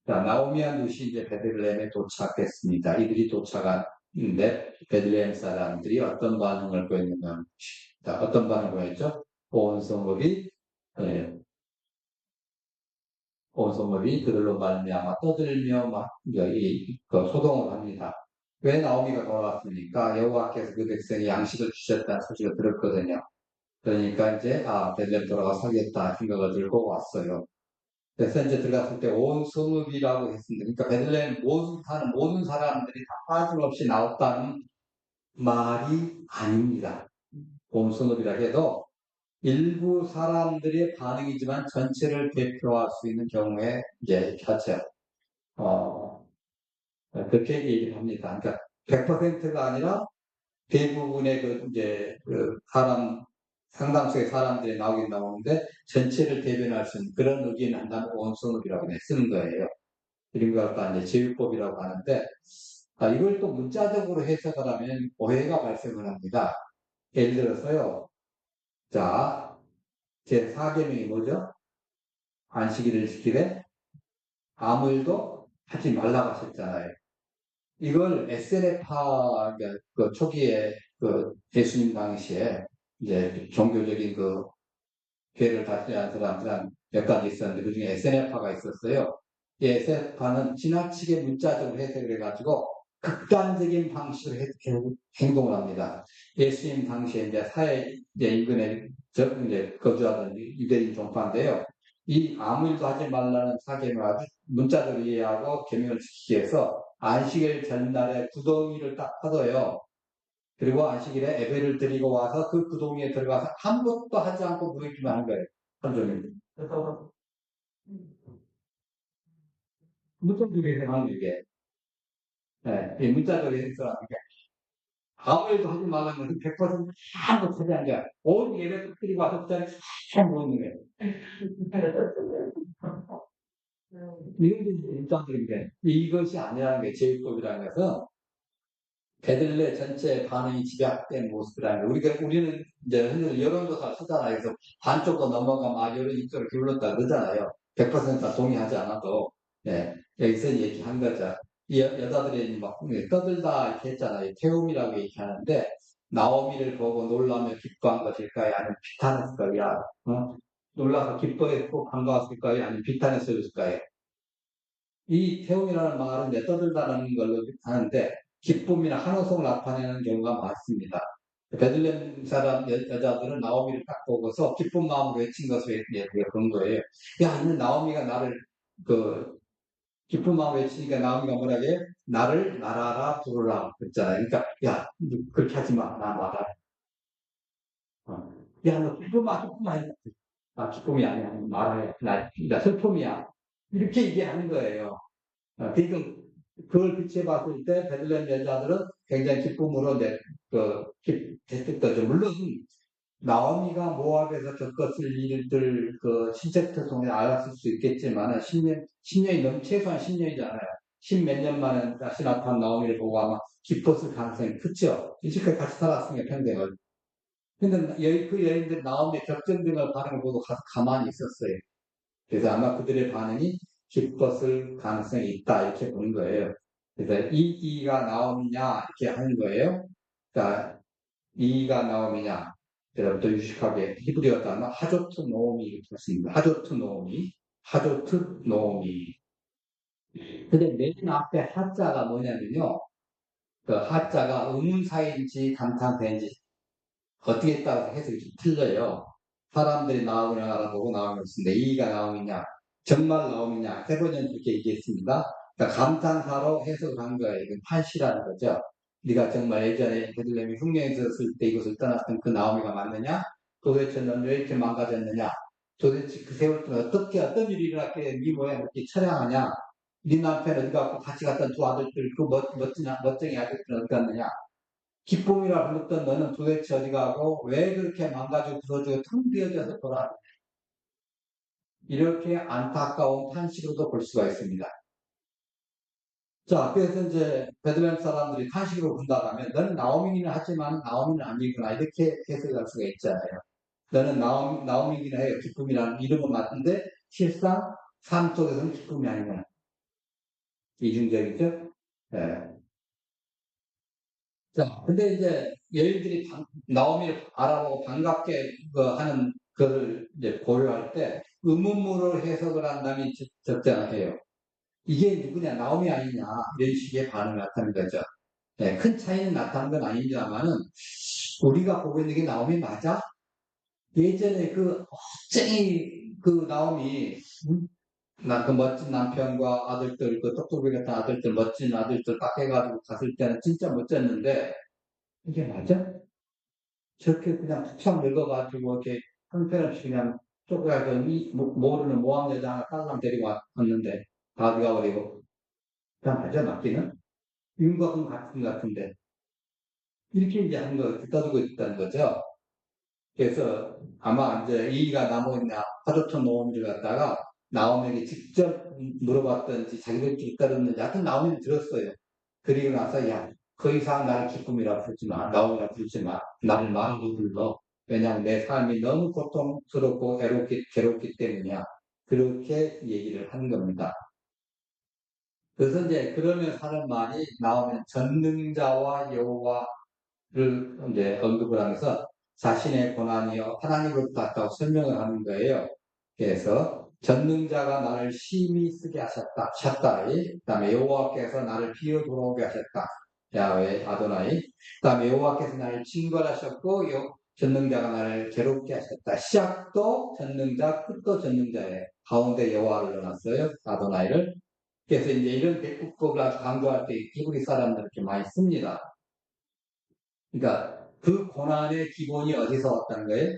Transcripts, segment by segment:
자, 나오미와 룻이 이제 베들레헴에 도착했습니다. 이들이 도착한데 베들레헴 사람들이 어떤 반응을 보였냐면, 자, 어떤 반응을 보였죠? 온 성읍이 예, 온 성읍이 그들로 말미암아 떠들며 막 그 소동을 합니다. 왜 나오미가 돌아왔습니까? 여호와께서 그 백성이 양식을 주셨다는 소식을 들었거든요. 그러니까 이제 베들레헴 돌아가서 살겠다 생각을 들고 왔어요. 그래서 이제 들어갔을 때 온 성읍이라고 했습니다. 그러니까 베들레헴 모든 사는 모든 사람들이 다 빠짐없이 나왔다는 말이 아닙니다. 온 성읍이라 해도 일부 사람들의 반응이지만 전체를 대표할 수 있는 경우에 이제 하죠. 그렇게 얘기를 합니다. 그러니까 100%가 아니라 대부분의 상당수의 사람들이 나오긴 나오는데 전체를 대변할 수 있는 그런 의견을 한다면 온성읍이라고 쓰는 거예요. 이런 걸 갖다 이제 제휴법이라고 하는데, 이걸 또 문자적으로 해석을 하면 오해가 발생을 합니다. 예를 들어서요, 자, 제 4계명이 뭐죠? 안식일을 지키되 아무 일도 하지 말라고 하셨잖아요. 이걸 SNF파, 그 초기에 그 예수님 당시에 이제 종교적인 그 교회를 다스리는 사람들은 몇 가지 있었는데 그 중에 SNF파가 있었어요. 이 SNF파는 지나치게 문자적으로 해석을 해가지고 극단적인 방식으로 행동을 합니다. 예수님 당시에 이제 이제 인근에 이제 거주하던 유대인 종파인데요. 이 아무 일도 하지 말라는 사계명을 아주 문자적으로 이해하고 계명을 지키기 위해서 안식일 전날에 구덩이를 딱 파둬요. 그리고 안식일에 예배를 드리고 와서 그 구덩이에 들어가서 아무것도 하지 않고 누이기만 하는 거예요. 하루 종일. 그래서 문자적으로 해석하는 이게. 네, 이 문자적으로 해석하는 게 아무 일도 하지 말라는 것은 100% 아무것도 하지 않는 거야. 온 예배도 드리고 와서 그 자리에 참 모이는 거예요. 이건 일반적인 이것이 아니라는 게 제일법이라는 것은 베들레 전체 반응이 집약된 모습이라는 게 우리는 이제 흔히 여론조사를 쓰잖아요. 그래서 반쪽도 넘어가면 여론이 이쪽으로 기울었다 그러잖아요. 100%다 동의하지 않아도 예, 여기서 얘기한 거죠. 이 여자들이 막 떠들다 이렇게 했잖아요. 태움이라고 얘기하는데 나오미를 보고 놀라며 기뻐한 것일까요? 아니면 비탄했을까요? 놀라서 기뻐했고 반가웠을까요? 아니면 비탄했을까요? 이 태움이라는 말은 내 떠들다라는 걸로 하는데 기쁨이나 환호성을 나타내는 경우가 많습니다. 베들레헴 사람 여자들은 나오미를 딱 보고서 기쁜 마음으로 외친 것을 그런 거예요. 야, 이 나오미가 나를 기쁜 마음으로 외치니까 나오미가 뭐라고 해요? 나를 말하라 부르라 그랬잖아요. 그러니까 야, 그렇게 하지 마. 나 말아. 야, 너 기쁨 아니야. 기쁨이 아니야. 말아야. 나 슬픔이야. 이렇게 얘기하는 거예요. 그러니까 그걸 비추해 봤을 때 베들레헴 여자들은 굉장히 기쁨으로 됐을 거죠. 물론 나오미가 모압에서 겪었을 일들 그 친척들 통해 알았을 수 있겠지만 10년이 최소한 10년이잖아요. 10몇 년 만에 다시 나타난 나오미를 보고 아마 기뻤을 가능성이 크죠. 이제까지 같이 살았으니까 평생을. 근데 그 여인들이 나오미의 격정등을 반응을 보고 가만히 있었어요. 그래서 아마 그들의 반응이 기뻤을 가능성이 있다 이렇게 보는 거예요. 그래서 이가 나오느냐 이렇게 하는 거예요. 그러니까 이가 나오느냐 여러분도 유식하게 히브리어 단어 하조트 노미 이렇게 했습니다. 하조트 노미, 하조트 노미. 근데 맨 앞에 하자가 뭐냐면요. 그 하자가 의문사인지 감탄사인지 어떻게 따라서 해석이 좀 틀려요. 사람들이 나오느냐 알아보고 나오는 것인데 이가 나오느냐 정말 나오느냐 세 번은 그렇게 얘기했습니다. 그러니까 감탄사로 해석을 한 거예요. 이건 판시라는 거죠. 네가 정말 예전에 베들레헴이 흉년이 들었을 때 이곳을 떠났던 그 나오미가 맞느냐? 도대체 넌 왜 이렇게 망가졌느냐? 도대체 그 세월 동안 어떤 일이 일어났길래 네 모양 이렇게 처량하냐? 네 남편 어디 갔고 같이 갔던 두 아들들 그 멋쟁이 아들들은 어디 갔느냐? 기쁨이라 불렀던 너는 도대체 어디 가고 왜 그렇게 망가지고 부서지고 텅 비어져서 돌아가냐? 이렇게 안타까운 탄식으로도 볼 수가 있습니다. 자, 그래서 이제 베들레헴 사람들이 탄식으로 본다면 너는 나오미기는 하지만 나오미는 아니구나 이렇게 해석할 수가 있잖아요. 너는 나오미기는 해요. 기쁨이라는 이름은 맞는데 실상 삶 속에서는 기쁨이 아니구나. 이중적이죠? 예. 자, 근데 이제 여인들이 나오미를 알아보고 반갑게 하는 그를 이제 고려할 때 의문문을 해석을 한다면 적절해요. 이게 누구냐, 나오미 아니냐, 이런 식의 반응을 나타내는 거죠. 네, 큰 차이는 나타난 건 아닙니다만은 우리가 보고 있는 게 나오미 맞아? 예전에 그 쟁이 그 나오미 그 멋진 남편과 아들들, 그 똑똑이 같은 아들들, 멋진 아들들 딱 해가지고 갔을 때는 진짜 멋졌는데 이게 맞아? 저렇게 그냥 툭툭 늙어가지고 이렇게 형편없이 그냥 쪼그라서 모르는 모함 여자 하나 딸랑 데리고 왔는데 다 어디가 버리고 그냥 맞아 맞기는? 윤곽은 같은 것 같은데 이렇게 이제 하는 거 듣다 두고 있다는 거죠. 그래서 아마 이제 이가 나무냐 하도천 노무를 갖다가 나오면이 직접 물어봤던지 자기들끼리 떠들었는지 하여튼 나오면 들었어요. 그리고 나서 야, 그 이상 나를 기쁨이라고 부르지 마. 나오미라고 부르지 마. 나를 마음으로 불러. 왜냐하면 내 삶이 너무 고통스럽고 괴롭기 때문이야. 그렇게 얘기를 하는 겁니다. 그래서 이제 그러면 사는 말이 나오면 전능자와 여호와를 이제 언급을 하면서 자신의 고난이요 하나님으로부터 왔다고 설명을 하는 거예요. 그래서 전능자가 나를 심히 쓰게 하셨다. 그다음에 여호와께서 나를 비어 돌아오게 하셨다. 야외 아도나이. 그다음에 여호와께서 나를 징벌하셨고 전능자가 나를 괴롭게 하셨다. 시작도 전능자, 끝도 전능자예요. 가운데 여호와를 넣어놨어요. 아도나이를. 그래서 이제 이런 대국법을 아주 강조할 때 히브리 사람들 이렇게 많이 씁니다. 그러니까 그 고난의 기본이 어디서 왔다는 거예요?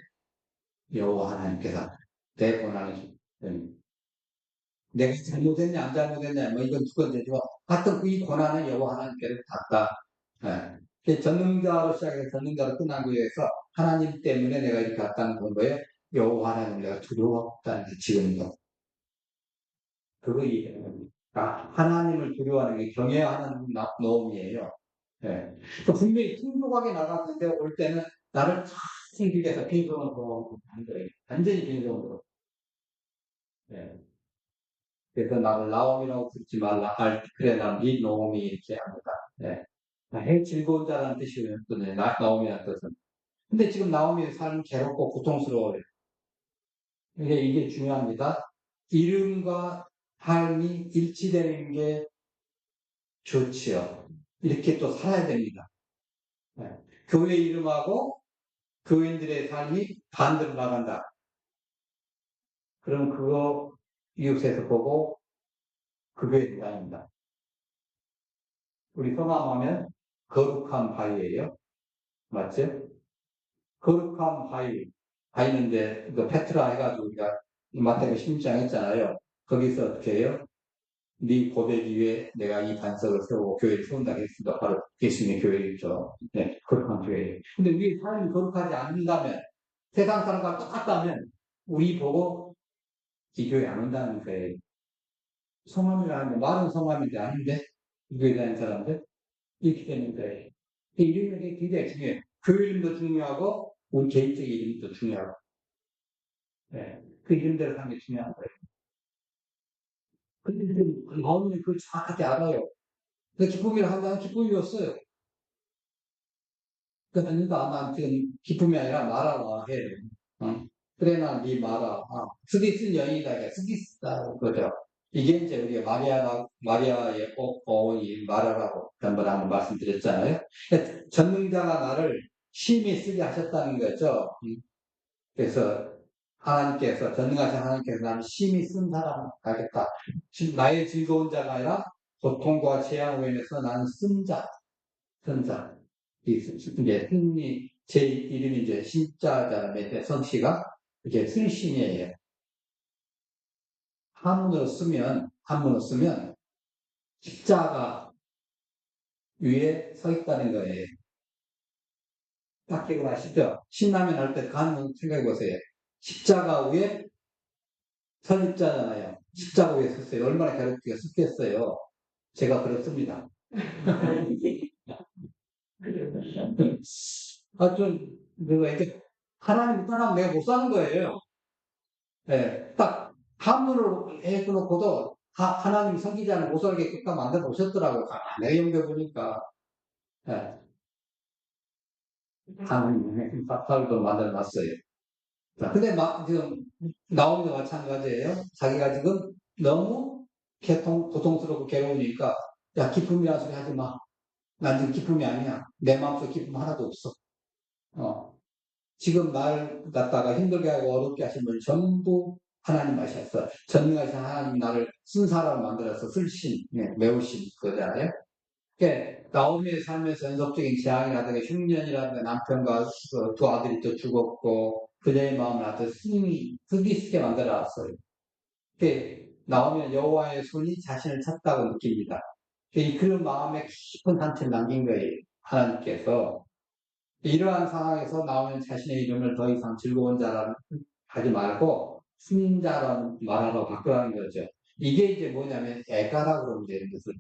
여호와 하나님께서 내 고난을 내가 잘못했냐 안 잘못했냐 뭐 이건 두 번째지만 하여튼 이 고난은 여호와 하나님께서 갔다. 예. 전능자로 시작해서 전능자로 끝나기 위해서 하나님 때문에 내가 이렇게 갔다는 건 거예요. 여호와 하나님 내가 두려웠다는 게 지금도 그거 얘기하는 겁니다. 하나님을 두려워하는 게 경외하는 노음이에요. 예. 분명히 풍족하게 나갔는데 올 때는 나를 참 길게서 빈손으로 한 거예요. 완전히 빈손으로. 예. 그래서 나를 나옴이라고 부르지 말라. 그래, 난네 노음이 이렇게 합니다. 예. 해 즐거운 자라는 뜻이거든요. 나옴이라는 뜻은. 근데 지금 나옴이의 삶은 괴롭고 고통스러워요. 이게 중요합니다. 이름과 삶이 일치되는 게 좋지요. 이렇게 또 살아야 됩니다. 네. 교회 이름하고 교인들의 삶이 반대로 나간다. 그럼 그거 이웃에서 보고 그 교회 대상입니다. 우리 성함하면 거룩한 바위예요. 맞죠? 거룩한 바위. 바위는 이제 그 페트라 해가지고 우리가 마태복음 16장 했잖아요. 거기서 어떻게 해요? 네 고백 위에 내가 이 반석을 세우고 교회를 세운다 했습니다. 바로 예수님의 교회겠죠. 네, 거룩한 교회. 근데 우리 삶이 거룩하지 않는다면, 세상 사람과 똑같다면, 우리 보고 이 교회 안 온다는 거예요. 성함이라는 게 말은 성함인데 아닌데, 이 교회 다니는 사람들? 이렇게 되는 거예요. 이름이 굉장히 중요해요. 교회 이름도 중요하고, 우리 개인적인 이름도 중요하고. 네, 그 이름대로 사는 게 중요한 거예요. 근데 마음이 그걸 정확하게 알아요. 근데 기쁨이라 한다면 기쁨이었어요. 그러니까 난 지금 기쁨이 아니라 말하라 해. 어? 그래 나네 말아. 스디슨 여인이다. 스디스다 그죠. 이게 이제 우리가 마리아의 어원이 말하라고 한번 말씀드렸잖아요. 그러니까 전능자가 나를 심히 쓰게 하셨다는 거죠. 그래서 하나님께서 전능하신 하나님께서 나를 심히 쓴 사람 하겠다. 나의 즐거운 자가 아니라 고통과 재앙으로 인해서 나는 쓴 자, 쓴 자. 이제 승리 제 이름이 이제 신자잖아요. 성씨가 이게 승신이에요. 한문으로 쓰면 십자가 위에 서 있다는 거예요. 딱 기억나시죠? 신라면 할 때 그 한문 생각해 보세요. 십자가 위에 서 있잖아요. 십자가 위에 섰어요. 얼마나 괴롭게 섰겠어요. 제가 그렇습니다. 좀 내가 이제 하나님 떠나면 내가 못 사는 거예요. 예, 딱 한문으로 해놓고도 하나님 성기자는 못 살게 끝까 만들어 보셨더라고요. 내용에 보니까. 예, 하나님 사탈도 만들어 놨어요. 자, 근데 지금, 나오미도 마찬가지예요. 자기가 지금 너무 고통스럽고 괴로우니까, 야, 기쁨이라는 소리 하지 마. 난 지금 기쁨이 아니야. 내 마음속에 기쁨 하나도 없어. 어. 지금 날 갖다가 힘들게 하고 어렵게 하신 분이 전부 하나님 하셨어. 전능하신 하나님 나를 쓴 사람을 만들어서 쓸신, 매우신 거잖아요. 그러니까 나오미의 삶에서 연속적인 재앙이라든가 흉년이라든가 남편과 두 아들이 또 죽었고 그녀의 마음을 아주 쓰게 만들어놨어요. 나오미는 여호와의 손이 자신을 찾다고 느낍니다. 그런 마음에 깊은 상처를 남긴 거예요. 하나님께서. 이러한 상황에서 나오면 자신의 이름을 더 이상 즐거운 자라 하지 말고 순자라는 말하러 바꾸라는 거죠. 이게 이제 뭐냐면 애가라고 그러면 되는 것을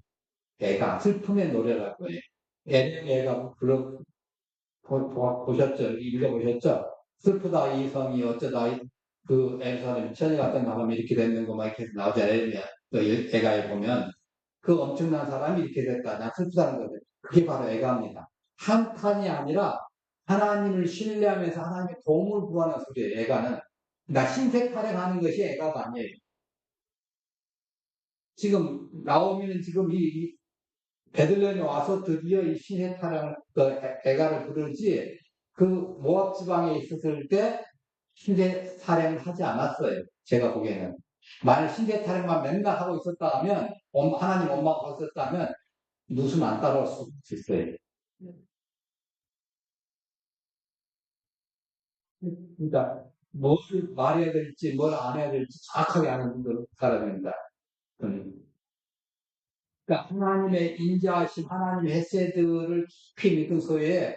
애가 슬픔의 노래라고 해요. 애가 보셨죠? 읽어보셨죠? 슬프다 이 성이 어쩌다 그 에루살렘 천이 같은 가면 이렇게 됐는 거 막 이렇게 나오잖아요. 또 애가에 보면 그 엄청난 사람이 이렇게 됐다. 나 슬프다는 거죠. 그게 바로 애가입니다. 한탄이 아니라 하나님을 신뢰하면서 하나님의 도움을 구하는 소리예요. 애가는. 그러니까 신세 타령하는 것이 애가가 아니에요. 지금 나오미는 지금 이 베들레헴에 와서 드디어 이 신세 타령 애가를 부르지 그 모압 지방에 있었을 때 신세 타령을 하지 않았어요. 제가 보기에는. 만약 신세 타령만 맨날 하고 있었다 하면 하나님 엄마가 없었다면 누수는 안 따라올 수 있어요. 그러니까 뭘 말해야 될지 뭘 안 해야 될지 정확하게 아는 사람입니다. 그러니까 하나님의 인자하심, 하나님의 헤세드를 깊이 믿은 소에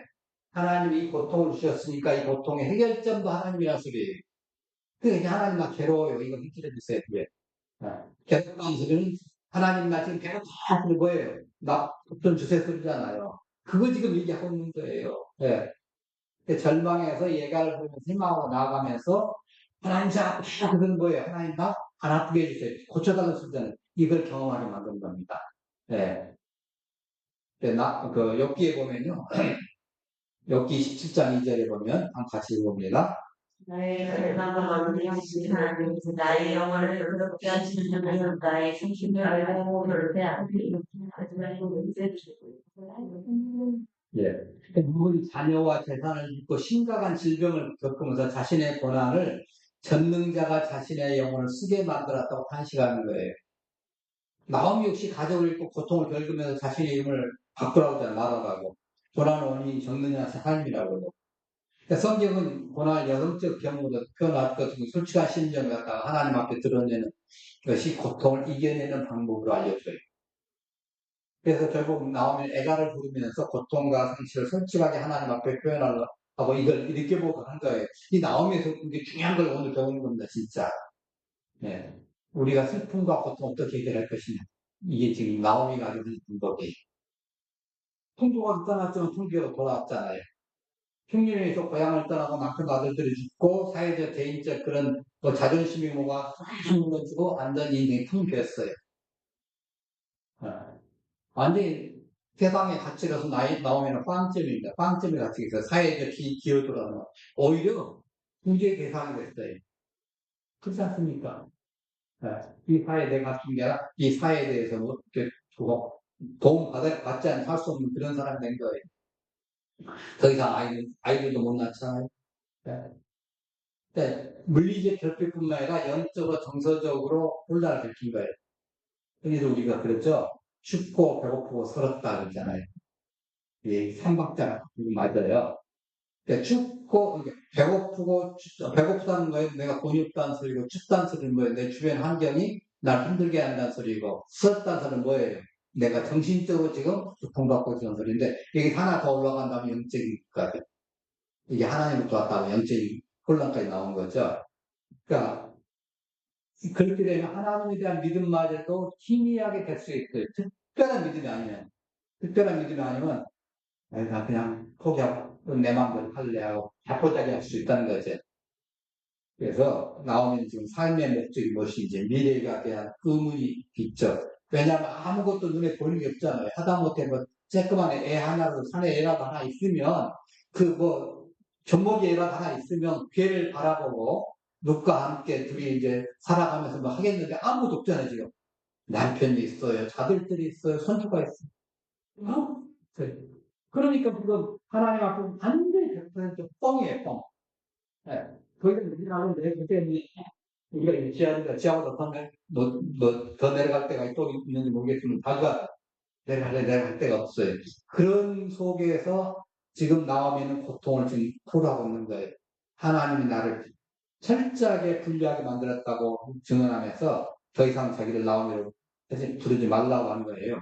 하나님이 이 고통을 주셨으니까 이 고통의 해결점도 하나님이라 소리예요. 그러니까 하나님 나 괴로워요. 이거 해결해 주세요. 그게. 괴롭다는 소리는 하나님 나 지금 괴롭다 소리 뭐예요? 나 어떤 주세 소리잖아요. 그거 지금 얘기하고 있는 거예요. 네. 절망에서 예가를 보면서 희망하고 나아가면서 하나님 자 그건 뭐예요? 하나님 나 안 아프게 해주세요. 고쳐달라는 소리잖아요. 이걸 경험하게 만든 겁니다. 네. 엽기에 보면요. 엽기 17장 2절에 보면 한번 같이 읽어봅니다. 나의 나의 영혼을 의롭게 하시는 분은 나의 중심을 알고 그렇게 하지 말고 예. 누군 자녀와 재산을 잃고 심각한 질병을 겪으면서 자신의 고난을 전능자가 자신의 영혼을 쓰게 만들었다고 탄식하는 거예요. 나오미 역시 가족을 잃고 고통을 겪으면서 자신의 이름을 바꾸라고 말하라고. 고난 원인이 전능자 하나님이라고. 그러니까 성경은 고난을 여성적 병으로 표현할 것 같은 솔직한 심정을 갖다가 하나님 앞에 드러내는 것이 고통을 이겨내는 방법으로 알려줘요. 그래서 결국 나오면 애가를 부르면서 고통과 상실을 솔직하게 하나님 앞에 표현하고 이걸 이렇게 보고 한 거예요. 이 나오면서 이게 중요한 걸 오늘 배우는 겁니다, 진짜. 네. 우리가 슬픔과 고통 어떻게 해결할 것이냐. 이게 지금 나오미가 가지고 있는 방법이에요. 통도가 떠났지만 통계로 돌아왔잖아요. 흉년에서 고향을 떠나고 남편 아들들이 죽고 사회적, 개인적 그런 뭐 자존심이 뭐가 무너지고 완전히 인생이 텅 비었어요. 완전히 세상에 갇혀서 나오면 빵점입니다. 빵점이 갇히겠어요. 사회적 기여도라는 오히려 문제의 대상이 됐어요. 그렇지 않습니까? 이 사회에 내가 갇힌 게 아니라 이 사회에 대해서 뭐 도움 받지 않으면 살 수 없는 그런 사람이 된 거예요. 더 이상 아이들도 못 낳잖아요. 네. 물리적 결핍뿐만 아니라 영적으로 정서적으로 혼란을 일으킨 거예요. 흔히도 우리가 그랬죠. 춥고 배고프고 서럽다 그러잖아요. 이 삼박자가 맞아요. 그러니까 춥고 배고프다는 거예요. 내가 돈이 없다는 소리고 춥다는 소리는 뭐예요? 내 주변 환경이 날 힘들게 한다는 소리고 서럽다는 소리는 뭐예요? 내가 정신적으로 지금 고통받고 있는 소리인데 이게 하나 더 올라간다면 영적인 것까지 이게 하나님부터 왔다면 영적인 혼란까지 나온 거죠. 그러니까 그렇게 되면 하나님에 대한 믿음마저도 희미하게 될 수 있어요. 특별한 믿음이 아니면 나 그냥 포기하고 내 마음대로 할래 하고 자포자기 할 수 있다는 거죠. 그래서 나오면 지금 삶의 목적이 무엇인지 미래에 대한 의문이 있죠. 왜냐하면 아무것도 눈에 보이는 게 없잖아요. 하다못해 뭐 쬐끄만 애 하나로 산에 애라도 하나 있으면 그 뭐 젖먹이 애라도 하나 있으면 걔를 바라보고 누가 함께 둘이 이제 살아가면서 뭐 하겠는데 아무것도 없잖아요 지금. 남편이 있어요, 자들들이 있어요, 손주가 있어요. 어? 그러니까 그거 하나님 앞에 완전히 100% 뻥이에요, 뻥. 예. 거기서 우리나라는 그때 우리가 지하보다 더 내려갈 때가 또 있는지 모르겠지만, 자기가 내려갈 데가 없어요. 그런 속에서 지금 나오면 고통을 지금 토로하고 있는 거예요. 하나님이 나를 철저하게 분리하게 만들었다고 증언하면서 더 이상 자기를 나오미로 부르지 말라고 하는 거예요.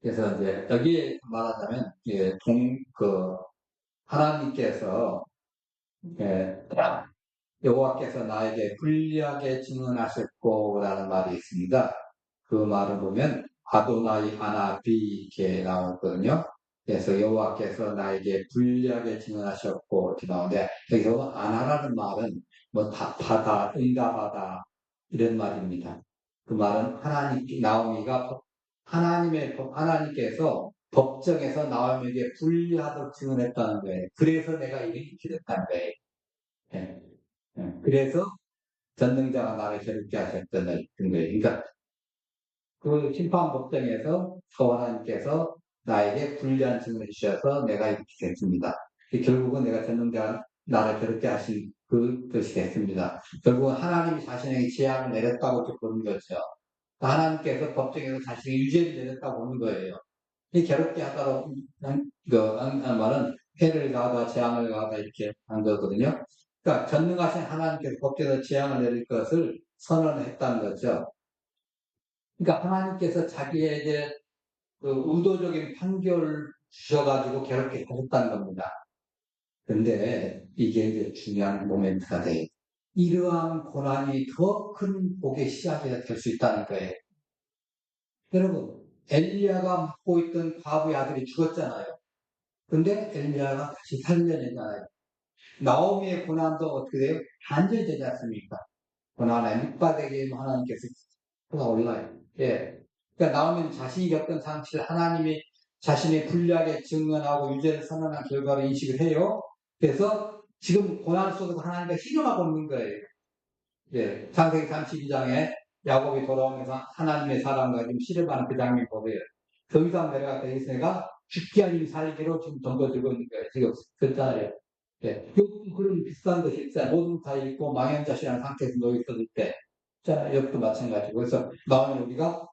그래서 이제 여기에 말하자면, 예, 하나님께서, 예, 여호와께서 나에게 불리하게 증언하셨고라는 말이 있습니다. 그 말을 보면 아도나이 아나비 이렇게 나오거든요. 그래서 여호와께서 나에게 불리하게 증언하셨고 이렇게 나오는데 여기서 아나라는 말은 뭐 답하다, 응답하다 이런 말입니다. 그 말은 나오미가 하나님께서 법정에서 나오미에게 불리하도록 증언했다는 거예요. 그래서 내가 이렇게 됐다는 거예요. 예. 그래서 전능자가 나를 괴롭게 하셨던 거예요. 그러니까 그 심판 법정에서 하나님께서 나에게 불리한 증언을 주셔서 내가 이렇게 됐습니다. 결국은 내가 전능자가 나를 괴롭게 하신 그 뜻이 됐습니다. 결국은 하나님이 자신에게 재앙을 내렸다고 이렇게 보는 거죠. 하나님께서 법정에서 자신의 유죄를 내렸다고 보는 거예요. 이 괴롭게 하다가 말은 해를 가하다 재앙을 가하다 이렇게 한 거거든요. 그러니까 전능하신 하나님께서 법정에서 재앙을 내릴 것을 선언했다는 거죠. 그러니까 하나님께서 자기에게 그 의도적인 판결을 주셔가지고 괴롭게 하셨다는 겁니다. 근데 이게 이제 중요한 모멘트가 돼요. 이러한 고난이 더 큰 복의 시작이 될 수 있다는 거예요. 여러분, 엘리야가 맡고 있던 과부의 아들이 죽었잖아요. 근데 엘리야가 다시 살려내잖아요. 나오미의 고난도 어떻게 돼요? 단절되지 않습니까? 고난의 밑바닥에 하나님께서 올라요. 예. 그러니까 나오미는 자신이 겪은 상실을 하나님이 자신이 불리하게 증언하고 유죄를 선언한 결과로 인식을 해요. 그래서 지금 고난 속에서 하나님과 희생하고 있는 거예요. 예. 창세기 32장에 야곱이 돌아오면서 하나님의 사랑과 지금 시름하는 그 장면 보세요. 더 이상 내가 대세가 죽게 아니면 살기로 지금 던져주고 있는 거예요. 지금 그렇잖아요. 예. 그런 비슷한 것이 있어요. 모든 다 있고 망연자실한 상태에서 놓여 있었을 때. 자, 여기도 마찬가지고. 그래서 나오면 우리가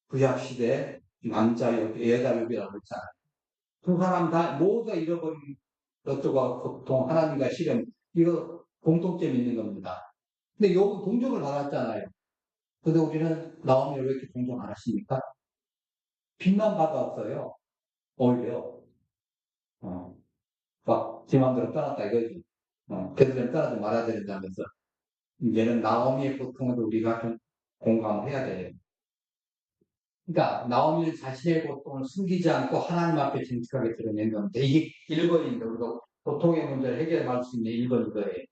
구약시대 남자 욕, 여자 욕이라고 했잖아요. 두 사람 다 모두 잃어버린 것들과 고통, 하나님과 실험, 이거 공통점이 있는 겁니다. 근데 욕은 동정을 받았잖아요. 근데 우리는 나오면 왜 이렇게 동정 안 하십니까? 빚만 받았어요. 오히려. 막, 지 맘대로 떠났다 이거지. 걔들은 떠나지 말아야 된다면서. 이제는 나오미의 고통을 우리가 좀 공감을 해야 돼요. 그러니까 나오미는 자신의 고통을 숨기지 않고 하나님 앞에 진직하게 드러낸 건데 이게 1번인데 우리가 고통의 문제를 해결할 수 있는 1번인 거예요.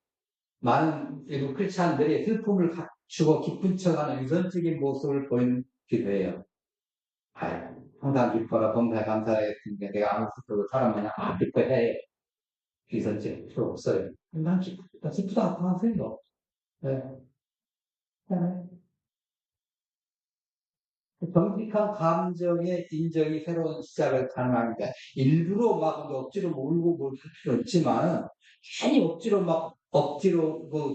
많은 일부 크리스찬들이 슬픔을 갖추고 기쁜 척하는 유선적인 모습을 보이는 기도예요. 항상 기뻐라 범사에 감사했으니까 내가 아무 슬픔도 사람 마냥 기뻐해. 유선적 필요 없어요. 난 슬프다 하세요. 네. 정직한 감정의 인정이 새로운 시작을 가능합니다. 일부러 막 억지로 울고 뭘 할 필요 없지만, 괜히 억지로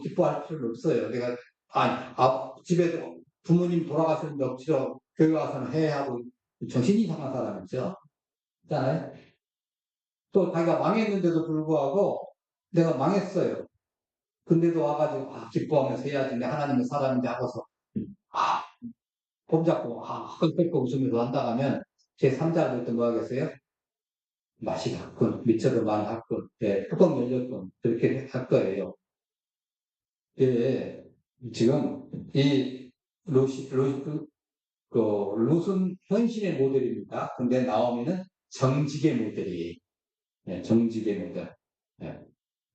기뻐할 필요는 없어요. 내가, 집에도 부모님 돌아가셨는데 억지로 교회 와서는 해야 하고, 정신이 이상한 사람이죠. 있잖아요. 또 자기가 망했는데도 불구하고, 내가 망했어요. 근데도 와가지고, 기뻐하면서 해야지. 근데 하나님은 사람인데 하고서, 아, 폼 잡고, 끌끌끌 웃으면서 한다 하면, 제3자들도 뭐 하겠어요? 맛이 갔군, 미쳐도 많이 갔군, 예, 뚜껑 열렸군, 그렇게 할 거예요. 예, 지금, 룻은 현실의 모델입니다. 근데 나오미는 정직의 모델이에요. 예, 정직의 모델. 예.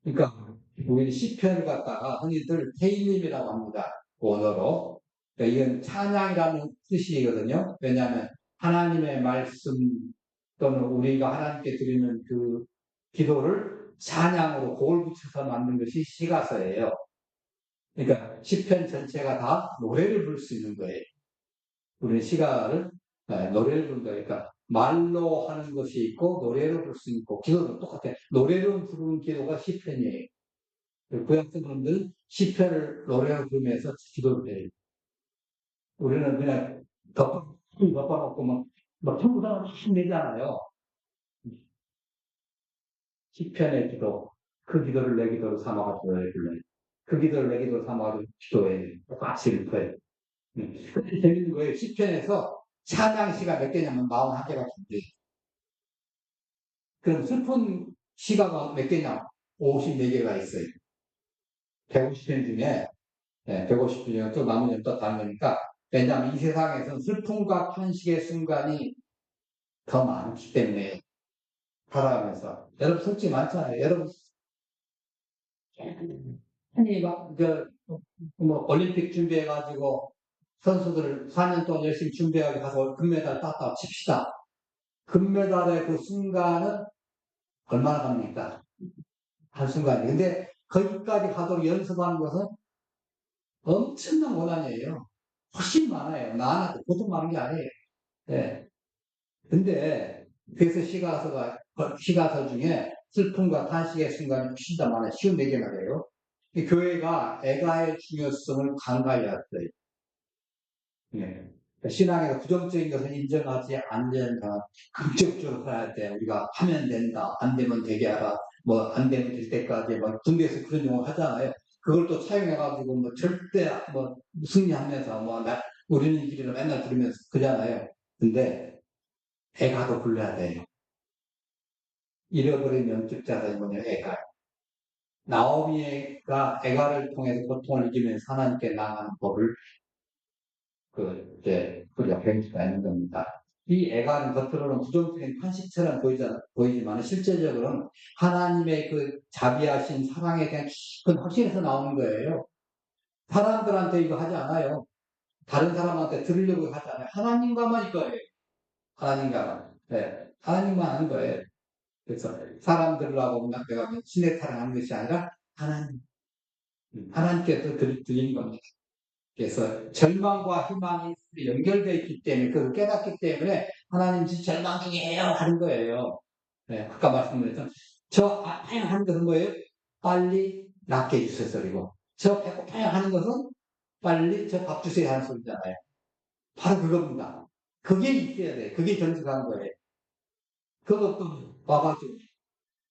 그러니까 우리 시편을 갖다가 흔히들 테일림이라고 합니다. 원어로. 그러니까 이건 찬양이라는 뜻이거든요. 왜냐하면 하나님의 말씀 또는 우리가 하나님께 드리는 그 기도를 찬양으로 곡을 붙여서 만든 것이 시가서예요. 그러니까 시편 전체가 다 노래를 부를 수 있는 거예요. 우리는 시가를 노래를 부른다. 그러니까 말로 하는 것이 있고 노래로 부를 수 있고 기도도 똑같아요. 노래로 부르는 기도가 시편이에요. 구약 사람들 시편을 노래로 부르면서 기도를 해요. 우리는 그냥 덮어놓고 막 청구상을 막 내잖아요. 시편의 기도, 그 기도를 내 기도로 삼아가지고 불러요. 그 기도를 내 기도로 삼아가지고 기도해. 똑같이 읽어요. 근데 재밌는 거예요. 시편에서 찬양시가 몇 개냐면 41개가 돼요. 그럼 슬픈 시가가 몇 개냐? 54개가 있어요. 150편 중에, 150편 중에 또 나머지는 또 다른 거니까. 왜냐하면 이 세상에서는 슬픔과 탄식의 순간이 더 많기 때문에 살아가면서. 여러분 솔직히 많잖아요. 여러분, 흔히 막, 올림픽 준비해가지고 선수들 4년 동안 열심히 준비하고 가서 금메달 땄다 칩시다. 금메달의 그 순간은 얼마나 갑니까? 한순간이. 근데 거기까지 가도록 연습하는 것은 엄청난 고난이에요. 훨씬 많아요. 나한테 보통 많은 게 아니에요. 예. 근데 그래서 시가서 중에 슬픔과 탄식의 순간이 훨씬 더 많아요. 쉬운 얘기 말이에요. 이 교회가 애가의 중요성을 간과히 했어요. 예. 신앙에서 부정적인 것을 인정하지 않는다. 긍정적으로 해야 돼. 우리가 하면 된다. 안 되면 되게 하라. 뭐, 안 되면 될 때까지, 뭐, 군대에서 그런 용어 하잖아요. 그걸 또 차용해가지고, 뭐, 절대, 뭐, 승리하면서, 뭐, 우리는 길이를 맨날 부르면서 그러잖아요. 근데, 애가도 불러야 돼요. 잃어버린 연습자가 뭐냐, 애가. 나오미가 애가를 통해서 고통을 이기면서 하나님께 나아가는 법을 우리가 배울 수가 있는 겁니다. 이 애가는 겉으로는 부정적인 탄식처럼 보이지만 실제적으로는 하나님의 그 자비하신 사랑에 대한 깊은 확신에서 나오는 거예요. 사람들한테 이거 하지 않아요. 다른 사람한테 들으려고 하지 않아요. 하나님과만 이거예요. 하나님과만. 네. 하나님만 하는 거예요. 그래서 사람들하고 내가 신의 사랑하는 것이 아니라 하나님께서 들리는 겁니다. 그래서 절망과 희망이 연결되어 있기 때문에 그걸 깨닫기 때문에 하나님 지금 절망 중이에요 하는 거예요. 네, 아까 말씀드렸던 저 아파요 하는 것은 뭐예요? 빨리 낫게 해주세요 소리고 저 배고파요 하는 것은 빨리 저 밥 주세요 하는 소리잖아요. 바로 그겁니다. 그게 있어야 돼. 그게 전직하는 거예요. 그것도 와가지고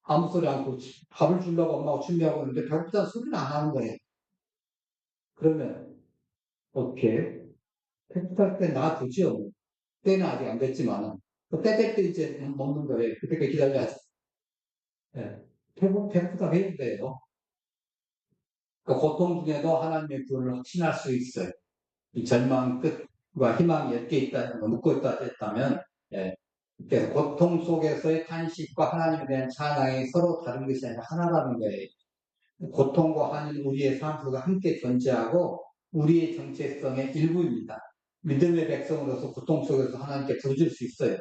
아무 소리 않고 밥을 주려고 엄마가 준비하고 있는데 배고프다는 소리는 안 하는 거예요. 그러면 어떻게 배고플 때 놔두죠. 때는 아직 안 됐지만, 그때 될 때 이제 먹는 거예요. 그때까지 기다려야지. 예. 배고프다 해야 돼요. 그 고통 중에도 하나님의 구원을 확신할 수 있어요. 이 절망 끝과 희망이 엮여 있다는 거, 묶고 있다 했다면, 예. 그래서 고통 속에서의 탄식과 하나님에 대한 찬양이 서로 다른 것이 아니라 하나라는 거예요. 고통과 한은 우리의 삶 속에 함께 존재하고 우리의 정체성의 일부입니다. 믿음의 백성으로서 고통 속에서 하나님께 부르실 수 있어요.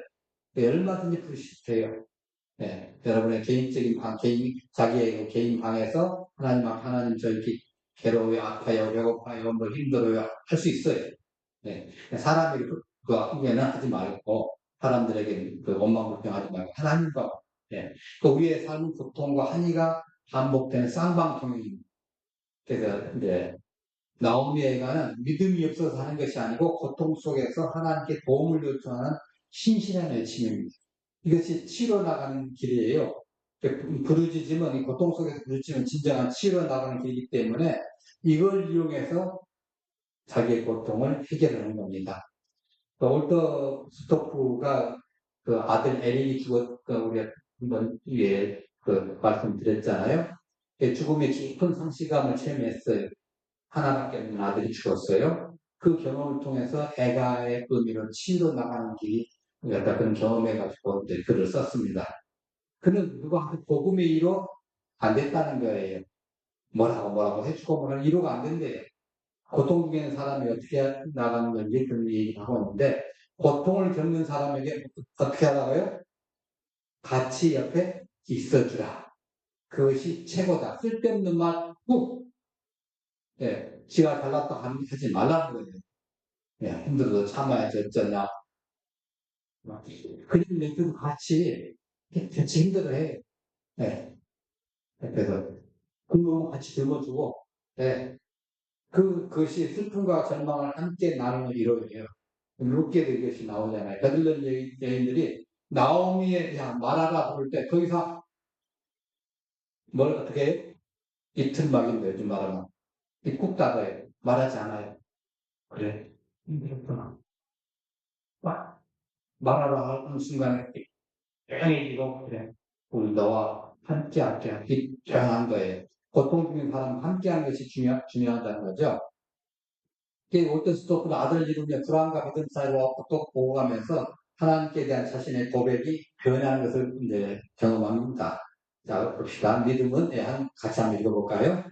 얼마든지 부르실 수 있어요. 네, 여러분의 개인적인 방, 자기의 개인 방에서 하나님 저 이렇게 괴로워요, 아파요, 배고파요, 뭐 힘들어요 할 수 있어요. 네, 사람에게 그 후회는 하지 말고 사람들에게 그 원망 불평하지 말고 하나님과 네, 그 우리의 삶은 고통과 한이가 반복되는 쌍방통입니다. 그래서 이제 나오미 애가는 믿음이 없어서 하는 것이 아니고 고통 속에서 하나님께 도움을 요청하는 신실한 외침입니다. 이것이 치러 나가는 길이에요. 부르짖으면 이 고통 속에서 부르짖으면 진정한 치러 나가는 길이기 때문에 이걸 이용해서 자기의 고통을 해결하는 겁니다. 올더 스토프가 그 아들 에릭이 죽었던 우리가 한번 위에 그 말씀드렸잖아요. 죽음의 깊은 상실감을 체험했어요. 하나밖에 없는 아들이 죽었어요. 그 경험을 통해서 애가의 의미로 치유로 나가는 길이 그런 경험해가지고 글을 썼습니다. 그는 누가 복음의 이로 안 됐다는 거예요. 뭐라고 해주고 뭐라고 이루가 안 된대요. 고통 중에 있는 사람이 어떻게 나가는 건지 그런 얘기를 하고 있는데, 고통을 겪는 사람에게 어떻게 하라고요? 같이 옆에 있어주라. 그것이 최고다. 쓸데없는 말, 꾹! 예, 지가 잘났다 하지 말라는 거예요. 예, 힘들어도 참아야지 어쩌냐. 그냥 내도 같이 힘들어해. 예, 그래서 그거 같이 들어주고, 예, 그것이 슬픔과 절망을 함께 나누는 이론이에요. 룻게도 이것이 나오잖아요. 베들레헴 여인들이 나오미에 대한 말하라 부를 때 거기서 뭘 어떻게 해요? 이틀막인데 요즘 말하면 꾹 닫아요. 말하지 않아요. 그래, 힘들었구나. 막 말하라 하는 순간에 조용해지고, 그래, 우리 너와 함께 할게. 조용한 거예요. 고통 중인 사람 함께 하는 것이 중요하다는 거죠. 어떤 스토크는 아들 이름에 불안과 믿음 사이로 또 보고 가면서 하나님께 대한 자신의 고백이 변하는 것을 이제 경험합니다. 자, 봅시다. 믿음은, 예, 같이 한번 읽어볼까요?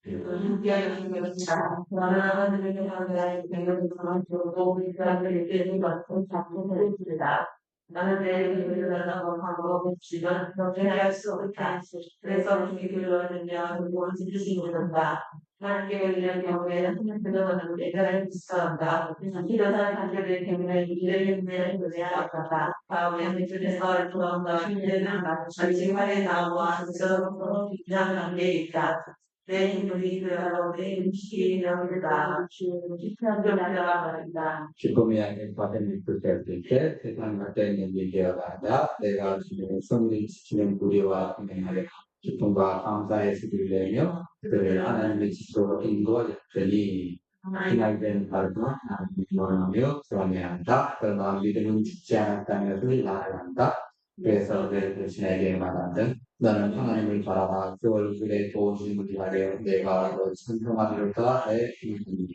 함께하는 것이다. 나는 그들에게 하나의 백명을 주고 우리 사람들이 깨진 것은 작품을 주다. 나는 내 그들을 달라고 하고 지만 그렇게 할 수 없다. 그래서 우리 그들을 무엇을 주시는가. 하나님께 위한 경우에는 그동안은 내가 비슷한다. 이러한 관계를 때문에 이들의 은혜를 의지하였다. 다음에 그들에서 돌아온다. 이들은 마치 활에 나와 서로 비난을 한 게 있다. 내 힘이 그하고 음식이 나옵니다. 기쁨이 아닌 받은 일을 때릴 때 세상 같은 일이 되어가다 내가 주님의 성리를 지키는 우리와 동행하여 기쁨과 감사의 수를 내며 그를 하나님의 지도로 인도하였더니 희망된 바르고 하나님을 원하며 구원해야 한다. 그러나 믿음은 죽지 않았다는 것을 나아간다. 그래서 내 자신에게 말하는 너는 하나님을 바라봐 그 얼굴에 도우심을 위하여 내가 너 찬송하리로다 내 힘이니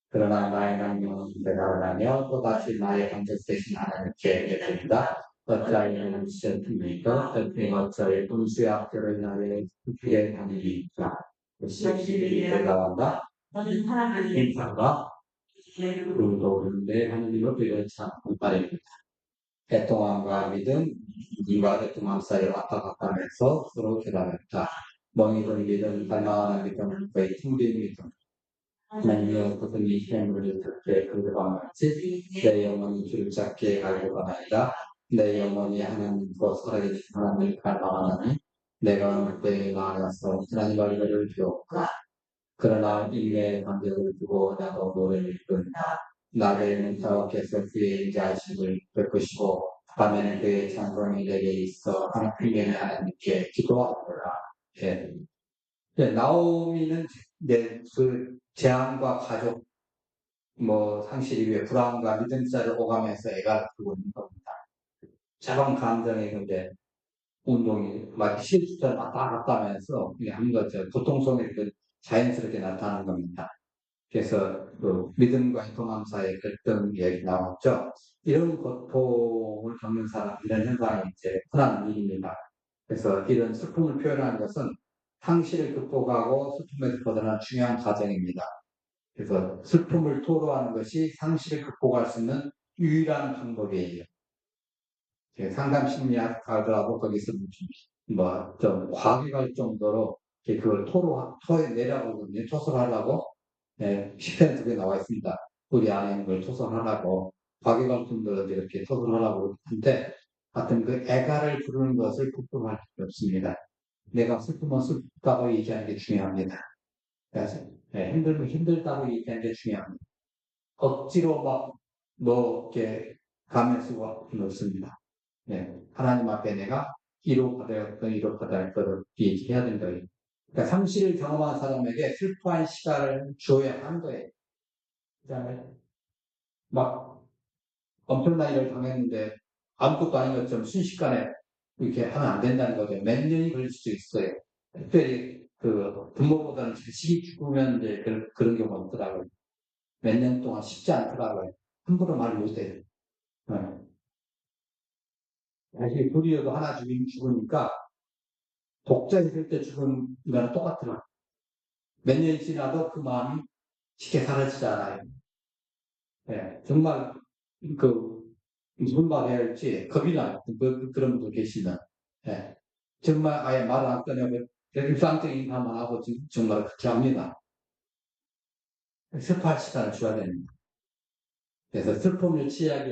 그러나 나의 강령은 내가 하라며 또다시 나의 반석 대신 하나님께 예배드린다. 어찌하여 시험입니까? 어찌하여 분수의 학교를 나의 그의 단일이 있다. 시험이 나간다. 인사가 그도는데 하나님을 비롯한 말입니다. 대통함과 믿음, 이와 대통함 사이에 왔다 갔다 하면서 서로 대답했다. 멍이든 믿음, 갈망하는 믿음, 거의 튕긴 믿음. 하나님은 그것은 이 힘을 듣게 그들과 같이 내 영혼이 주를 찾게 가려고 하나이다. 내 영혼이 하나님과 살아계신 하나님을 갈망하나니 내가 그때에 나아가서 하나님 얼굴을 배웠다. 그러나 인내의 관계를 두고 나도 노래를 부른다. 낮에는 저께서 그의 자식을 볼 것이고 밤에는 그의 찬송이 내게 있어 하나님의 하나님께 기도하노라. 예. 예, 나오미는 그 재앙과 가족 상실 이후에 불안과 믿음 자를 오가면서 애가 크고 있는 겁니다. 작은 감정의 이제 운동이 막 실수처럼 왔다 갔다 하면서 하는 거죠. 고통 속에 자연스럽게 나타나는 겁니다. 그래서 그 믿음과 동함 사이의 갈등 얘기 나왔죠. 이런 고통을 겪는 사람, 이런 현상이 이제 흔한 일입니다. 그래서 이런 슬픔을 표현하는 것은 상실을 극복하고 슬픔에서 벗어나는 중요한 과정입니다. 그래서 슬픔을 토로하는 것이 상실을 극복할 수 있는 유일한 방법이에요. 상담 심리학가들하고 거기서 좀 과학이 갈 정도로 그걸 토해내라고 토설하려고 시편에 그게 나와 있습니다. 우리 안에 있는 걸 토설하라고 과기관품들은 이렇게 토설하라고 하는데 하여튼 그 애가를 부르는 것을 극복할 필요 없습니다. 내가 슬프면 슬프다고 얘기하는 게 중요합니다. 그래서 힘들면 힘들다고 얘기하는 게 중요합니다. 억지로 이렇게 가면 수가 없습니다. 하나님 앞에 내가 이로받아야 것을 얘기해야 된다. 그러니까 상실을 경험한 사람에게 슬퍼한 시간을 줘야 하는 거예요. 그 다음에 엄청난 일을 당했는데 아무것도 아닌 것처럼 순식간에 이렇게 하면 안 된다는 거죠. 몇 년이 걸릴 수도 있어요. 특별히 부모보다는 자식이 죽으면 이제 그런 경우가 있더라고요. 몇 년 동안 쉽지 않더라고요. 함부로 말 못해요. 사실 둘이어도 하나 죽으니까 독자했을 때 죽은 거랑 똑같더라. 몇 년 지나도 그 마음이 쉽게 사라지지 않아요. 예, 정말 그 무슨 말 해야 할지 겁이 나요. 그런 분들 계시면. 예, 정말 아예 말을 안 꺼내고 일상적인 인사만 하고 정말 그렇게 합니다. 슬퍼할 시간을 줘야 됩니다. 그래서 슬픔을 치유하기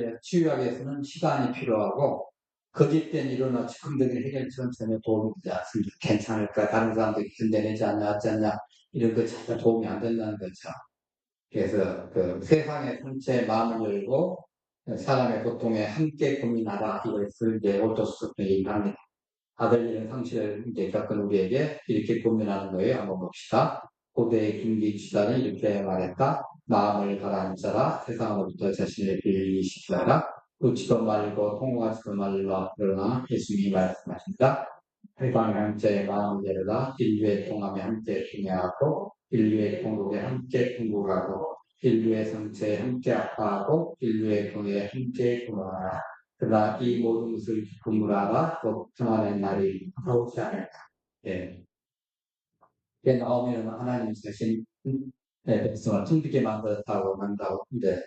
위해서는 시간이 필요하고 거짓된 이론이나 즉흥적인 해결처럼 전혀 도움이 되지 않습니다. 괜찮을까? 다른 사람들이 견뎌내지 않냐, 어쩌냐 이런 것 자체가 도움이 안 된다는 거죠. 그래서 그 세상의 전체 마음을 열고 사람의 고통에 함께 고민하라 이것을 이제 오토스토크에 얘기합니다. 아들 잃은 상실을 이제 겪은 우리에게 이렇게 고민하는 거예요. 한번 봅시다. 고대의 김기주단이 이렇게 말했다. 마음을 가라앉혀라. 세상으로부터 자신을 분리시켜라. 웃지도 말고 통곡하지도 말라. 그러나 예수님이 말씀하신다. 세상의 함께 마음을 열어라. 인류의 통함에 함께 중요하고 인류의 통곡에 함께 통곡하고 인류의 상처에 함께 아파하고 인류의 병에 함께 고마워하라. 그러나 이 모든 것을 기쁨으로 알아 걱정하는 날이 다가오지 않을까. 예. 나오면 하나님 자신 백성을 tum비게 만들었다고 한다고 이제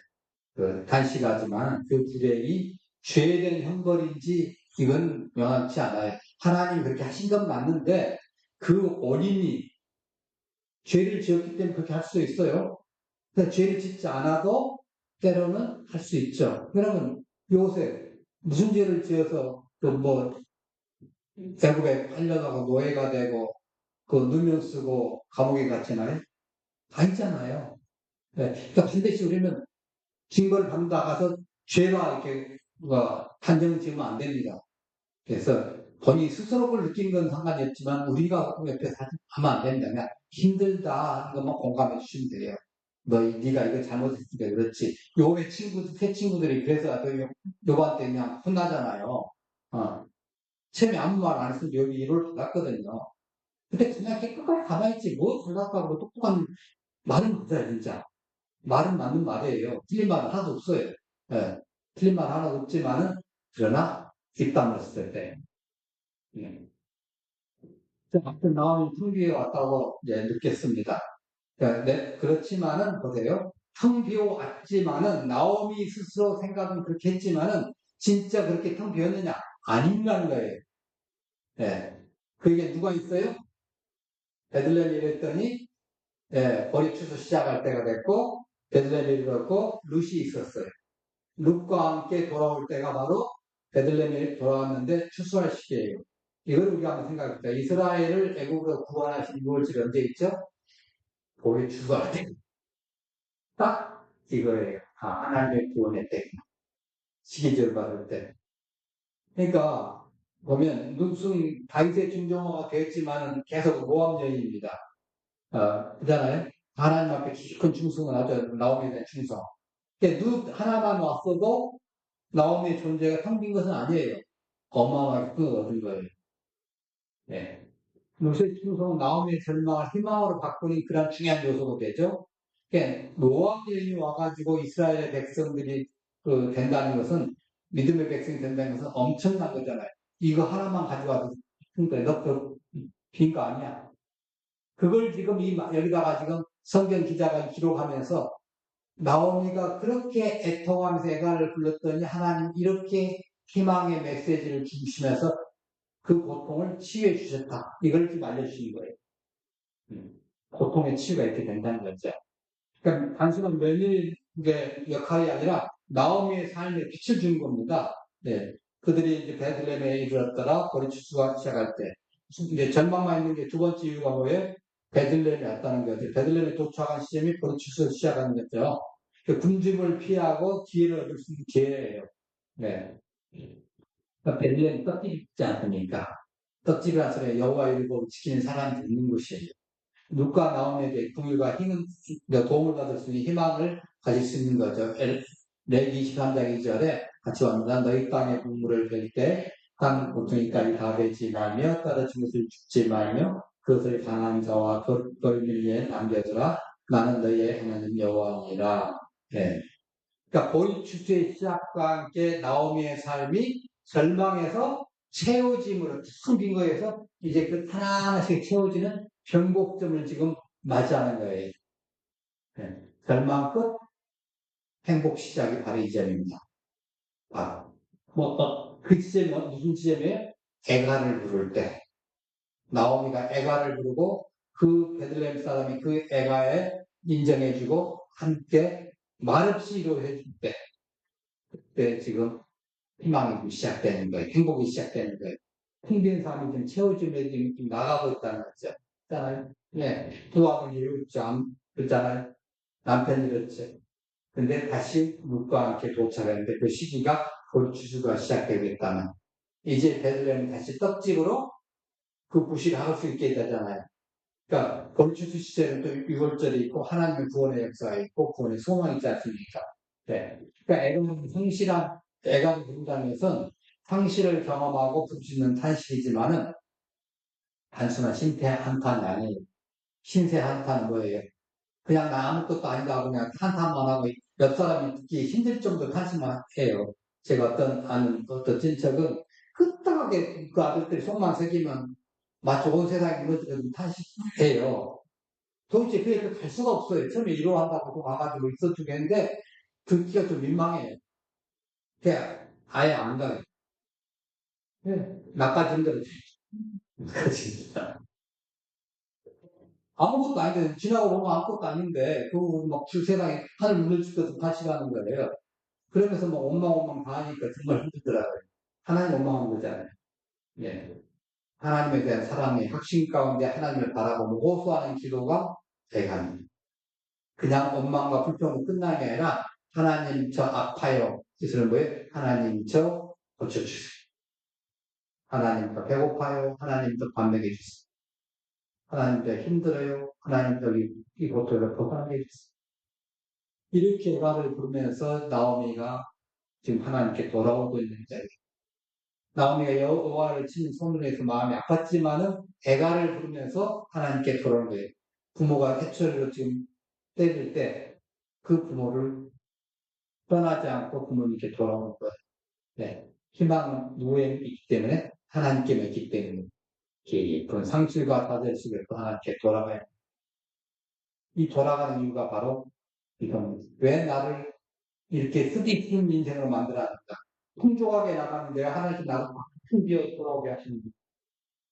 단식하지만 그 불행이 죄된 형벌인지 이건 명확치 않아요. 하나님 그렇게 하신 건 맞는데 그 원인이 죄를 지었기 때문에 그렇게 할 수 있어요. 그러니까 죄를 짓지 않아도 때로는 할 수 있죠. 그러면 요새 무슨 죄를 지어서 그뭐 애굽에 팔려가고 노예가 되고 그 누명 쓰고 감옥에 갇히나요? 아니잖아요. 네. 그러니까 반드시 우리는 징벌을 받는다 가서 죄가 이렇게 판정을 지으면 안 됩니다. 그래서 본인이 스스로 그걸 느낀 건 상관이 없지만 우리가 옆에서 하면 안 된다. 그냥 힘들다 하는 것만 공감해 주시면 돼요. 네가 이거 잘못했으니까 그렇지. 요의 새 친구들이 그래서 요한테 그냥 혼나잖아요. 처음에 아무 말 안 했으면 여기 일을 받았거든요. 근데 그냥 깨끗하게 가만히 있지. 뭐 생각하고 똑똑한 말은 맞아요, 진짜. 말은 맞는 말이에요. 틀린 말은 하나도 없어요. 예. 틀린 말 하나도 없지만은, 그러나, 입담을 했을 때. 예. 아무튼 나오면 텅 비어 왔다고 이제 느꼈습니다. 그렇지만은, 보세요. 텅 비어 왔지만은, 나오미 스스로 생각은 그렇게 했지만은, 진짜 그렇게 텅 비었느냐? 아닌다는 거예요. 예. 그게 누가 있어요? 베들레헴에 이랬더니 보리 추수 시작할 때가 됐고 베들레헴에 이르렀고 룻이 있었어요. 룻과 함께 돌아올 때가 바로 베들레헴에 돌아왔는데 추수할 시기예요. 이걸 우리가 한번 생각해봅시다. 이스라엘을 애국으로 구원하신 6월절이 언제 있죠? 보리 추수할 때. 딱 이거예요. 하나님의 구원의 때. 시기절 받을 때. 그러니까 보면 룻은 다윗의 중종호가 되었지만 계속 모함 여인입니다. 그잖아요. 하나님 앞에 깊은 충성을 하죠. 나오미에 대한 충성. 룻 하나만 왔어도 나오미의 존재가 텅 빈 것은 아니에요. 어마어마하게 큰 얻은 거예요. 예. 룻의 충성은 나오미의 절망을 희망으로 바꾸는 그런 중요한 요소가 되죠. 그러니까 모압 여인이 와가지고 이스라엘의 백성들이 된다는 것은 믿음의 백성이 된다는 것은 엄청난 거잖아요. 이거 하나만 가져와도 그러니까 빈거 아니야. 그걸 지금 여기다가 지금 성경 기자가 기록하면서 나오미가 그렇게 애통하면서 애가를 불렀더니 하나님 이렇게 희망의 메시지를 주시면서 그 고통을 치유해 주셨다. 이걸 지금 알려주신 거예요. 고통의 치유가 이렇게 된다는 거죠. 그러니까 단순한 며느리의 역할이 아니라 나오미의 삶에 빛을 준 겁니다. 네. 그들이 이제 베들레헴에 이르렀더라 보리 추수가 시작할 때. 이제 전망만 있는 게 두 번째 이유가 뭐예요? 베들레헴에 왔다는 거죠. 베들레헴에 도착한 시점이 보리 추수를 시작하는 거죠. 그 군중을 피하고 기회를 얻을 수 있는 기회예요. 네. 그러니까 베들레헴 떡집 있지 않습니까? 떡집에 와서 여호와 이름으로 지키는 사람이 있는 곳이에요. 누가 나오미에게 궁율과 힘은 도움을 받을 수 있는 희망을 가질 수 있는 거죠. 레기 23장 2절에 같이 왔습니다. 너희 땅의 국물을 뺄 때 땅 고통이까지 다 베지 말며 떨어진 것을 죽지 말며 그것을 강한 자와 돌밀리에 남겨두라. 나는 너희의 하나님 여호와니라. 네. 그러니까 보리 추수의 시작과 함께 나오미의 삶이 절망에서 채워짐으로 텅빈 거에서 이제 그 하나하나씩 채워지는 변곡점을 지금 맞이하는 거예요. 네. 절망 끝, 행복 시작이 바로 이 점입니다. 그 지점은 무슨 지점이에요? 애가를 부를 때. 나오미가 애가를 부르고 그 베들레헴 사람이 그 애가에 인정해주고 함께 말없이 이루어줄 때. 그때 지금 희망이 시작되는 거예요. 행복이 시작되는 거예요. 텅빈 삶이 좀 채워지면 지금 나가고 있다는 거죠. 있잖아요. 네. 두 아들 이루었죠. 그렇잖아요. 남편 이뤘죠. 근데 다시 룻과 함께 도착했는데 그 시기가 골추수가 시작되겠다는. 이제 베들레헴이 다시 떡집으로 그 부시를 할 수 있게 되잖아요. 그러니까 골추수 시절은 또 6월절이 있고 하나님의 구원의 역사가 있고 구원의 소망이 있지 않습니까? 네. 그러니까 애가는 성실한 애가를 부른다는 것은 상실을 경험하고 부르짖는 탄식이지만은 단순한 신태 한탄이 아니에요. 신세 한탄은 뭐예요? 그냥 나 아무것도 아니다 하고 그냥 한탄만 하고 옆 사람이 듣기 힘들 정도로 탄식만 해요. 제가 어떤 친척은 끄떡하게 그 아들들이 속만 새기면 마치 온 세상이 무너지는 탄식해요. 도대체 그 애를 갈 수가 없어요. 처음에 이러한다고 와가지고 있어주겠는데 듣기가 좀 민망해요. 그냥 아예 안 가요. 나까지 힘들어요. 진짜. 아무것도 아닌데, 지나고 보면 아무것도 아닌데, 막 세상에 하늘 무너질 것도 같이 가는 거예요. 그러면서 뭐 엉망엉망 다 하니까 정말 힘들더라고요. 하나님 원망한 거잖아요. 예. 하나님에 대한 사랑의 확신 가운데 하나님을 바라보고 호소하는 기도가 대가입니다. 그냥 원망과 불평으로 끝나는 게 아니라, 하나님 저 아파요. 뜻은 뭐예요? 하나님 저 고쳐주세요. 하나님 저 배고파요. 하나님 저 밥 먹여주세요. 하나님 저 힘들어요. 하나님 저기 이 고통을 벗어나게 해주세요. 이렇게 애가를 부르면서 나오미가 지금 하나님께 돌아오고 있는 자리에 나오미가 여호와를 치는 소문을 해서 마음이 아팠지만은 애가를 부르면서 하나님께 돌아오는 거예요. 부모가 해초리로 지금 때릴 때 그 부모를 떠나지 않고 부모님께 돌아오는 거예요. 네. 희망은 누구에 있기 때문에 하나님께 있기 때문에 그런 상실과 다들 속에서 하나님께 돌아가요. 이 돌아가는 이유가 바로 이겁니다. 왜 나를 이렇게 쓰디쓴 인생으로 만들어놨다. 풍족하게 나가는 내가 하나님 나를 큰 비어 돌아오게 하시는 분.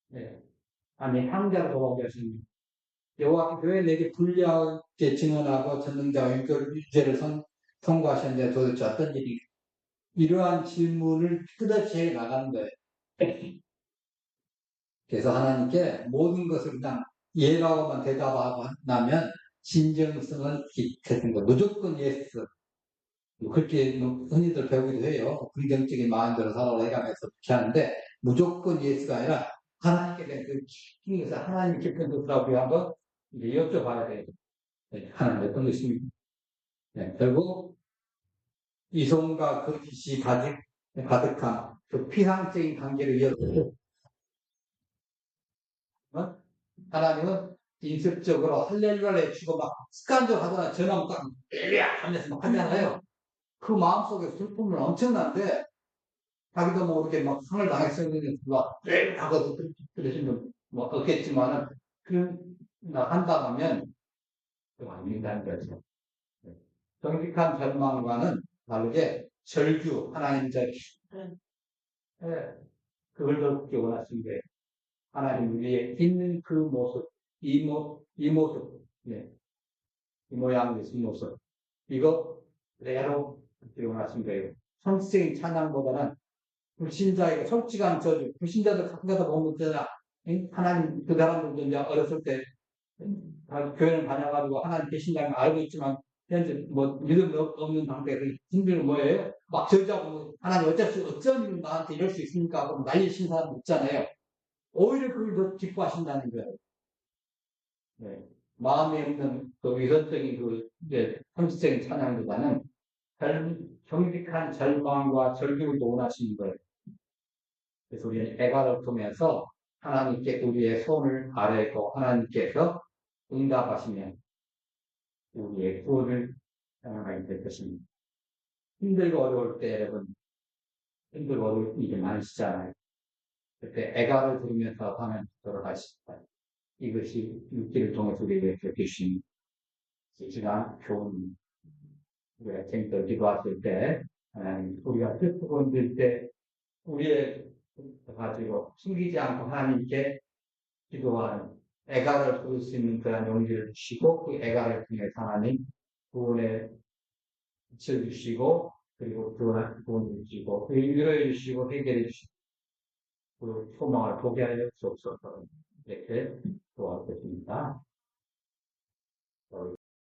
네. 아니, 황자로 돌아오게 하시는 분. 여호와께서 왜 내게 불리하게 증언하고 전능자와 유죄를 선고하셨는데 도대체 어떤 일이 이러한 질문을 끝없이 해 나가는 거예요. 그래서 하나님께 모든 것을 그냥 예라고만 대답하고 나면 진정성은 깊은 거 무조건 예스. 그렇게 흔히들 배우기도 해요. 긍정적인 마인드로 살아가면서 그렇게 하는데 무조건 예스가 아니라 하나님께 대한 그 깊이에서 하나님 깊은 뜻이라고 한번 이제 여쭤봐야 돼요. 네, 하나님 어떤 것입니까? 네, 결국 이성과 그 빛이 가득한 그 피상적인 관계를 이어서 하나님은 인습적으로 할렐루야를 해주고 막 습관적으로 하거나 전화만 딱 할렐루야 하면서 막 하잖아요. 그 마음속에 슬픔은 엄청난데 자기도 모르게 막 상을 당했으면 막 하고 그러시면 뭐 없겠지만은 그나 한다 하면 안 된다는 거죠. 정직한 절망과는 다르게 절규 하나님 절 예, 그걸 더 듣기 원하신 게 하나님 위에 있는 그 모습 이 모습 예, 이 모양의 이 모습 이거 그대로 듣기 원하신 거예요. 성적인 찬양보다는 불신자에게 솔직한 저주, 불신자들 가끔 가다 보면 있잖아. 하나님, 그 사람들도 이제 어렸을 때, 교회를 다녀가지고 하나님 계신다는 걸 알고 있지만, 현재 뭐 믿음 없는 상태에서 힘들은 뭐예요? 막 저주하고, 하나님 어쩐 일로 나한테 이럴 수 있습니까? 하고 난리 친 사람 있잖아요. 오히려 그걸 더 기뻐하신다는 거예요. 네. 마음에 있는 그 위선적인 그, 형식적인 찬양보다는 정직한 절망과 절규를 원하시는 거예요. 그래서 우리는 애가를 통해서 하나님께 우리의 손을 아뢰고 하나님께서 응답하시면 우리의 구원을 향하게 될 것입니다. 힘들고 어려울 때 여러분 힘들고 어려울 일이 많으시잖아요. 그때 애가를 부르면서 하면 돌아가십니다. 이것이 육기를 통해서 우리에게 주신 지난 좋은 우리가 재밌게 기도했을 때 우리가 뜻하고 힘들 때 우리의 가지고 숨기지 않고 하나님께 기도하는 애가를 부를 수 있는 그런 용기를 주시고 그 애가를 통해 하나님 구원의 빛을 주시고 그리고 구원을 주시고 위로해 주시고 해결해 주시고 그 소망을 포기하여 주옵소서 이렇게 도와드립니다.